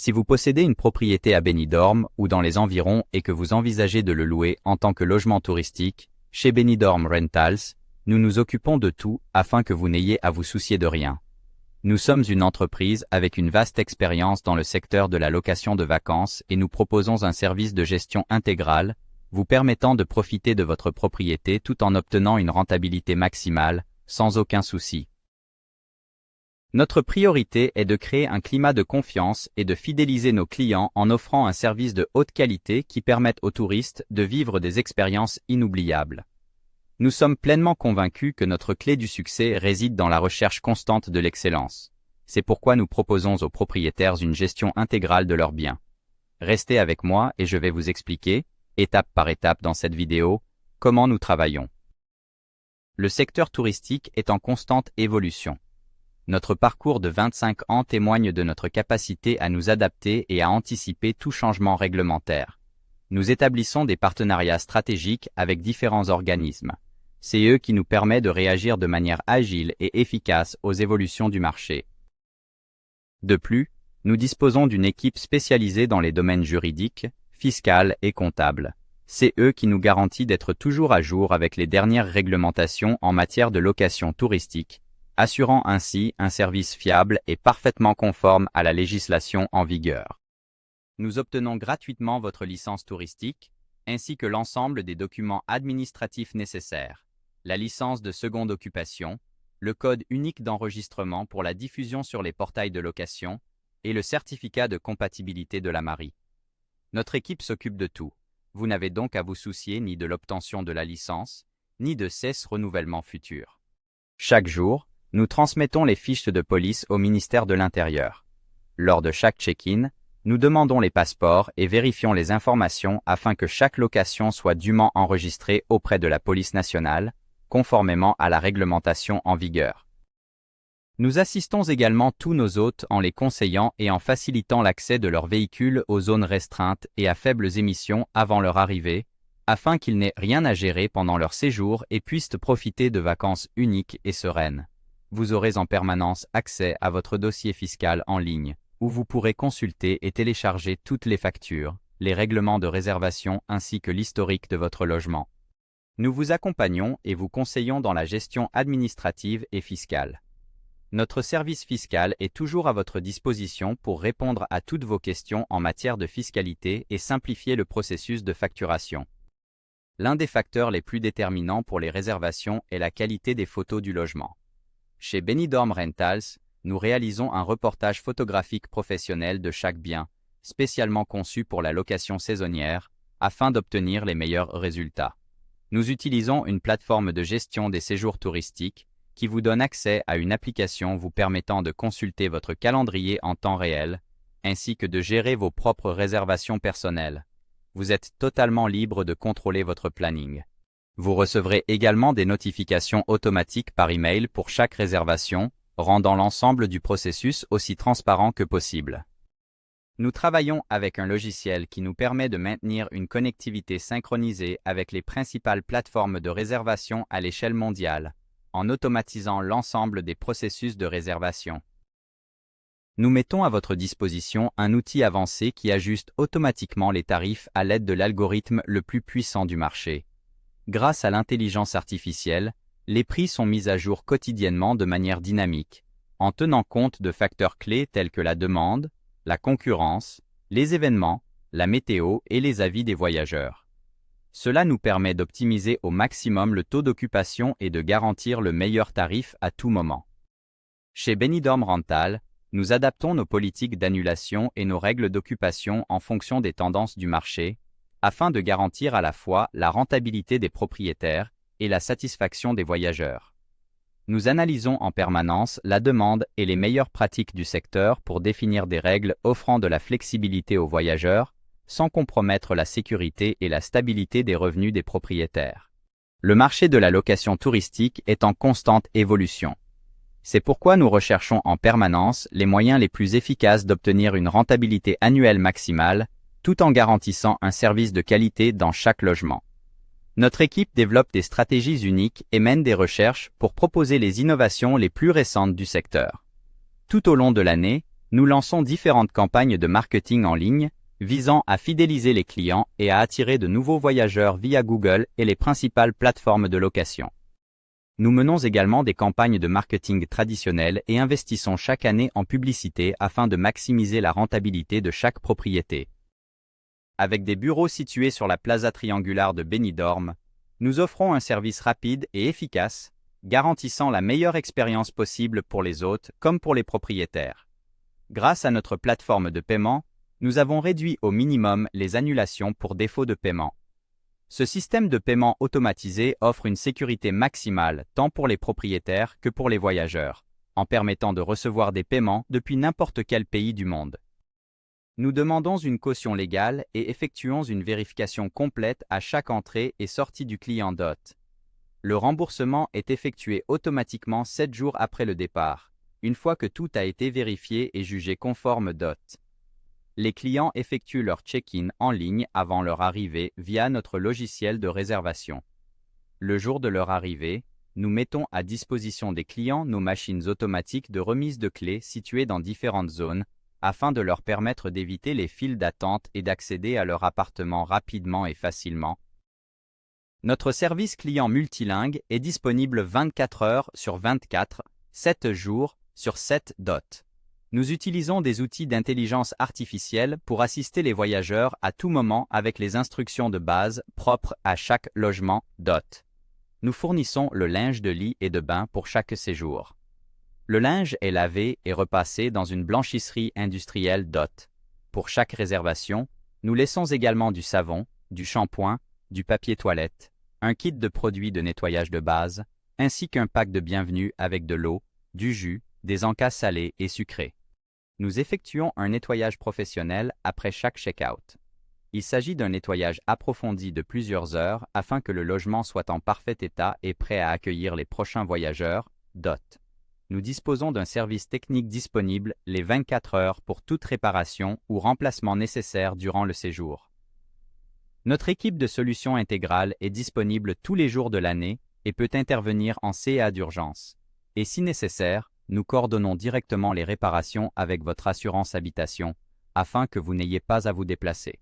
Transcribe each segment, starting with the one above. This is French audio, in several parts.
Si vous possédez une propriété à Benidorm ou dans les environs et que vous envisagez de le louer en tant que logement touristique, chez Benidorm Rentals, nous nous occupons de tout afin que vous n'ayez à vous soucier de rien. Nous sommes une entreprise avec une vaste expérience dans le secteur de la location de vacances et nous proposons un service de gestion intégrale, vous permettant de profiter de votre propriété tout en obtenant une rentabilité maximale, sans aucun souci. Notre priorité est de créer un climat de confiance et de fidéliser nos clients en offrant un service de haute qualité qui permette aux touristes de vivre des expériences inoubliables. Nous sommes pleinement convaincus que notre clé du succès réside dans la recherche constante de l'excellence. C'est pourquoi nous proposons aux propriétaires une gestion intégrale de leurs biens. Restez avec moi et je vais vous expliquer, étape par étape dans cette vidéo, comment nous travaillons. Le secteur touristique est en constante évolution. Notre parcours de 25 ans témoigne de notre capacité à nous adapter et à anticiper tout changement réglementaire. Nous établissons des partenariats stratégiques avec différents organismes. C'est eux qui nous permettent de réagir de manière agile et efficace aux évolutions du marché. De plus, nous disposons d'une équipe spécialisée dans les domaines juridiques, fiscal et comptable. C'est eux qui nous garantissent d'être toujours à jour avec les dernières réglementations en matière de location touristique, assurant ainsi un service fiable et parfaitement conforme à la législation en vigueur. Nous obtenons gratuitement votre licence touristique, ainsi que l'ensemble des documents administratifs nécessaires, la licence de seconde occupation, le code unique d'enregistrement pour la diffusion sur les portails de location et le certificat de compatibilité de la mairie. Notre équipe s'occupe de tout. Vous n'avez donc à vous soucier ni de l'obtention de la licence, ni de ses renouvellements futurs. Chaque jour, nous transmettons les fiches de police au ministère de l'Intérieur. Lors de chaque check-in, nous demandons les passeports et vérifions les informations afin que chaque location soit dûment enregistrée auprès de la police nationale, conformément à la réglementation en vigueur. Nous assistons également tous nos hôtes en les conseillant et en facilitant l'accès de leurs véhicules aux zones restreintes et à faibles émissions avant leur arrivée, afin qu'ils n'aient rien à gérer pendant leur séjour et puissent profiter de vacances uniques et sereines. Vous aurez en permanence accès à votre dossier fiscal en ligne, où vous pourrez consulter et télécharger toutes les factures, les règlements de réservation ainsi que l'historique de votre logement. Nous vous accompagnons et vous conseillons dans la gestion administrative et fiscale. Notre service fiscal est toujours à votre disposition pour répondre à toutes vos questions en matière de fiscalité et simplifier le processus de facturation. L'un des facteurs les plus déterminants pour les réservations est la qualité des photos du logement. Chez Benidorm Rentals, nous réalisons un reportage photographique professionnel de chaque bien, spécialement conçu pour la location saisonnière, afin d'obtenir les meilleurs résultats. Nous utilisons une plateforme de gestion des séjours touristiques qui vous donne accès à une application vous permettant de consulter votre calendrier en temps réel, ainsi que de gérer vos propres réservations personnelles. Vous êtes totalement libre de contrôler votre planning. Vous recevrez également des notifications automatiques par email pour chaque réservation, rendant l'ensemble du processus aussi transparent que possible. Nous travaillons avec un logiciel qui nous permet de maintenir une connectivité synchronisée avec les principales plateformes de réservation à l'échelle mondiale, en automatisant l'ensemble des processus de réservation. Nous mettons à votre disposition un outil avancé qui ajuste automatiquement les tarifs à l'aide de l'algorithme le plus puissant du marché. Grâce à l'intelligence artificielle, les prix sont mis à jour quotidiennement de manière dynamique, en tenant compte de facteurs clés tels que la demande, la concurrence, les événements, la météo et les avis des voyageurs. Cela nous permet d'optimiser au maximum le taux d'occupation et de garantir le meilleur tarif à tout moment. Chez Benidorm Rental, nous adaptons nos politiques d'annulation et nos règles d'occupation en fonction des tendances du marché, afin de garantir à la fois la rentabilité des propriétaires et la satisfaction des voyageurs. Nous analysons en permanence la demande et les meilleures pratiques du secteur pour définir des règles offrant de la flexibilité aux voyageurs, sans compromettre la sécurité et la stabilité des revenus des propriétaires. Le marché de la location touristique est en constante évolution. C'est pourquoi nous recherchons en permanence les moyens les plus efficaces d'obtenir une rentabilité annuelle maximale, tout en garantissant un service de qualité dans chaque logement. Notre équipe développe des stratégies uniques et mène des recherches pour proposer les innovations les plus récentes du secteur. Tout au long de l'année, Nous lançons différentes campagnes de marketing en ligne visant à fidéliser les clients et à attirer de nouveaux voyageurs via Google et les principales plateformes de location. Nous menons également des campagnes de marketing traditionnelles et investissons chaque année en publicité afin de maximiser la rentabilité de chaque propriété. Avec des bureaux situés sur la plaza triangulaire de Benidorm, nous offrons un service rapide et efficace, garantissant la meilleure expérience possible pour les hôtes comme pour les propriétaires. Grâce à notre plateforme de paiement, nous avons réduit au minimum les annulations pour défaut de paiement. Ce système de paiement automatisé offre une sécurité maximale tant pour les propriétaires que pour les voyageurs, en permettant de recevoir des paiements depuis n'importe quel pays du monde. Nous demandons une caution légale et effectuons une vérification complète à chaque entrée et sortie du client DOT. Le remboursement est effectué automatiquement 7 jours après le départ, une fois que tout a été vérifié et jugé conforme DOT. Les clients effectuent leur check-in en ligne avant leur arrivée via notre logiciel de réservation. Le jour de leur arrivée, nous mettons à disposition des clients nos machines automatiques de remise de clés situées dans différentes zones afin de leur permettre d'éviter les files d'attente et d'accéder à leur appartement rapidement et facilement. Notre service client multilingue est disponible 24 heures sur 24, 7 jours sur 7 DOT. Nous utilisons des outils d'intelligence artificielle pour assister les voyageurs à tout moment avec les instructions de base propres à chaque logement DOT. Nous fournissons le linge de lit et de bain pour chaque séjour. Le linge est lavé et repassé dans une blanchisserie industrielle DOT. Pour chaque réservation, nous laissons également du savon, du shampoing, du papier toilette, un kit de produits de nettoyage de base, ainsi qu'un pack de bienvenue avec de l'eau, du jus, des encas salés et sucrés. Nous effectuons un nettoyage professionnel après chaque check-out. Il s'agit d'un nettoyage approfondi de plusieurs heures afin que le logement soit en parfait état et prêt à accueillir les prochains voyageurs, DOT. Nous disposons d'un service technique disponible les 24 heures pour toute réparation ou remplacement nécessaire durant le séjour. Notre équipe de solutions intégrales est disponible tous les jours de l'année et peut intervenir en CA d'urgence. Et si nécessaire, nous coordonnons directement les réparations avec votre assurance habitation afin que vous n'ayez pas à vous déplacer.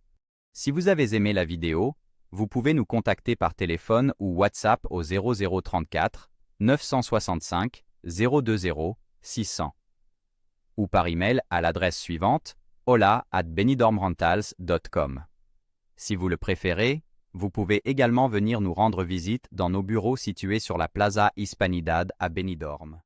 Si vous avez aimé la vidéo, vous pouvez nous contacter par téléphone ou WhatsApp au 0034 965 020 600 ou par email à l'adresse suivante hola@benidormrentals.com. Si vous le préférez, vous pouvez également venir nous rendre visite dans nos bureaux situés sur la Plaza Hispanidad à Benidorm.